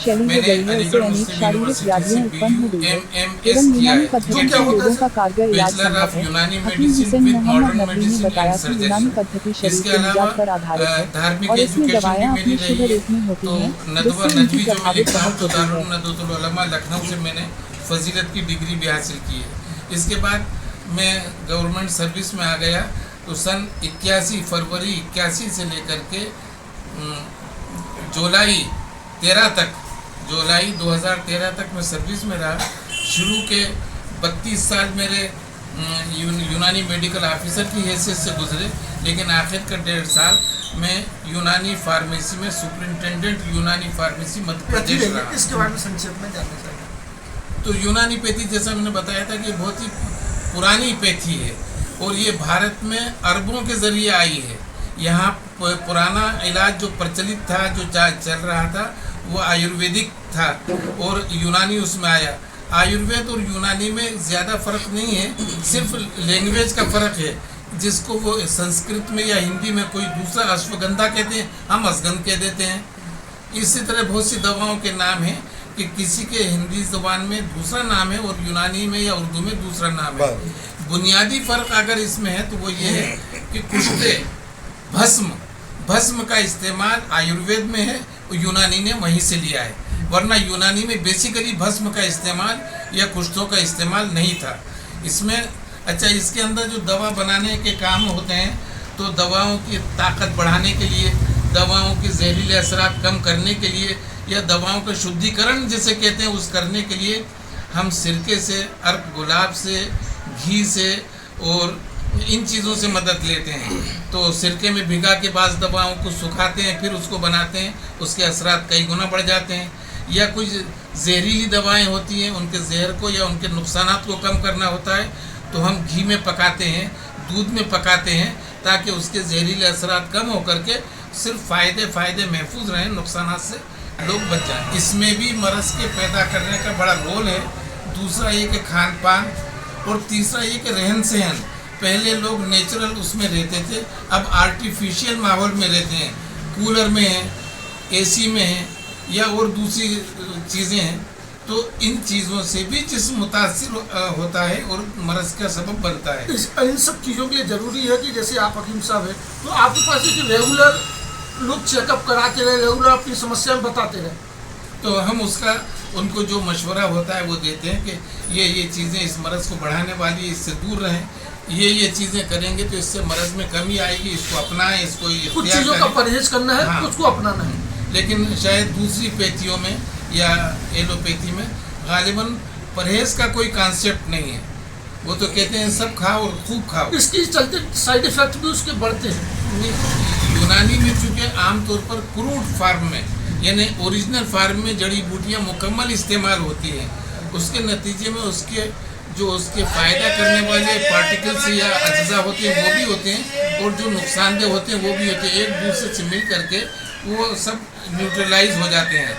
शैली हो गई है, इससे अनेक शारीरिक व्याधियां उत्पन्न हो गई है एवं यूनानी पद्धति से लोगों का कारगर इलाज संभव है। हकीम हुसैन मोहम्मद नकवी ने बताया कि यूनानी पद्धति शरीर के मिजाज पर आधारित है और इसमें दवाएं अपनी शुद्ध रूप में होती हैं, जिससे उनकी प्रभावित बहुत होती है। लखनऊ से मैंने फजीलत की डिग्री भी हासिल की है। इसके बाद मैं गवर्नमेंट सर्विस में आ गया तो सन 81 फरवरी 81 से लेकर के जुलाई 2013 तक मैं सर्विस में रहा। शुरू के 32 साल मेरे यूनानी मेडिकल ऑफिसर की हैसियत से गुजरे, लेकिन आखिर का 1.5 साल मैं यूनानी फार्मेसी में सुपरिंटेंडेंट यूनानी फार्मेसी मध्य प्रदेश रहा। इसके बारे में संक्षेप में जानना चाहिए। तो यूनानी पैथी जैसा मैंने बताया था कि बहुत ही पुरानी पैथी है और ये भारत में अरबों के ज़रिए आई है। यहाँ पुराना इलाज जो प्रचलित था, जो चल रहा था, वो आयुर्वेदिक था और यूनानी उसमें आया। आयुर्वेद और यूनानी में ज़्यादा फ़र्क नहीं है, सिर्फ लैंग्वेज का फ़र्क है। जिसको वो संस्कृत में या हिंदी में कोई दूसरा अश्वगंधा कहते हैं, हम असगंध कह देते हैं। इसी तरह बहुत सी दवाओं के नाम हैं कि किसी के हिंदी ज़ुबान में दूसरा नाम है और यूनानी में या उर्दू में दूसरा नाम है। बुनियादी फ़र्क अगर इसमें है तो वो ये है कि कुश्ते भस्म का इस्तेमाल आयुर्वेद में है और यूनानी ने वहीं से लिया है, वरना यूनानी में बेसिकली भस्म का इस्तेमाल या कुश्तों का इस्तेमाल नहीं था। इसमें अच्छा, इसके अंदर जो दवा बनाने के काम होते हैं तो दवाओं की ताकत बढ़ाने के लिए, दवाओं के जहरीले असरात कम करने के लिए या दवाओं का शुद्धिकरण जिसे कहते हैं उस करने के लिए हम सिरके से, अर्क गुलाब से, घी से और इन चीज़ों से मदद लेते हैं। तो सिरके में भिगा के बाद दवाओं को सुखाते हैं, फिर उसको बनाते हैं, उसके असरात कई गुना बढ़ जाते हैं। या कुछ जहरीली दवाएं होती हैं, उनके जहर को या उनके नुकसानात को कम करना होता है तो हम घी में पकाते हैं, दूध में पकाते हैं, ताकि उसके जहरीले असरात कम होकर के सिर्फ फ़ायदे महफूज रहें, नुकसानात से लोग बच जाएँ। इसमें भी मरज़ के पैदा करने का बड़ा रोल है। दूसरा ये कि खान पान और तीसरा ये कि रहन सहन। पहले लोग नेचुरल उसमें रहते थे, अब आर्टिफिशियल माहौल में रहते हैं, कूलर में हैं, एसी में हैं या और दूसरी चीज़ें हैं। तो इन चीज़ों से भी जिस्म मुतासिर होता है और मरज़ का सबब बनता है। इन सब चीज़ों के लिए ज़रूरी है कि जैसे आप हकीम साहब हैं तो आपके पास एक रेगुलर लोग चेकअप कराते रहे, रेगुलर अपनी समस्या बताते रहे, तो हम उसका उनको जो मशवरा होता है वो देते हैं कि ये चीज़ें इस मरज़ को बढ़ाने वाली, इससे दूर रहें, ये चीज़ें करेंगे तो इससे मरज़ में कमी आएगी, इसको अपनाएं, इसको कुछ चीज़ों का परहेज करना है, हाँ। कुछ को अपनाना है। लेकिन शायद दूसरी पैथियों में या एलोपैथी में गालिबन परहेज का कोई कॉन्सेप्ट नहीं है। वो तो कहते हैं सब खाओ और खूब खाओ। इसके चलते साइड इफेक्ट भी उसके बढ़ते हैं। यूनानी में चूँकि आमतौर पर क्रूड फार्म में यानी ओरिजिनल फार्म में जड़ी बूटियाँ मुकम्मल इस्तेमाल होती हैं, उसके नतीजे में उसके फ़ायदा करने वाले पार्टिकल्स या अज्जा होते हैं वो भी होते हैं और जो नुकसानदेह होते हैं वो भी होते हैं। एक दूसरे से मिल करके वो सब न्यूट्रलाइज हो जाते हैं।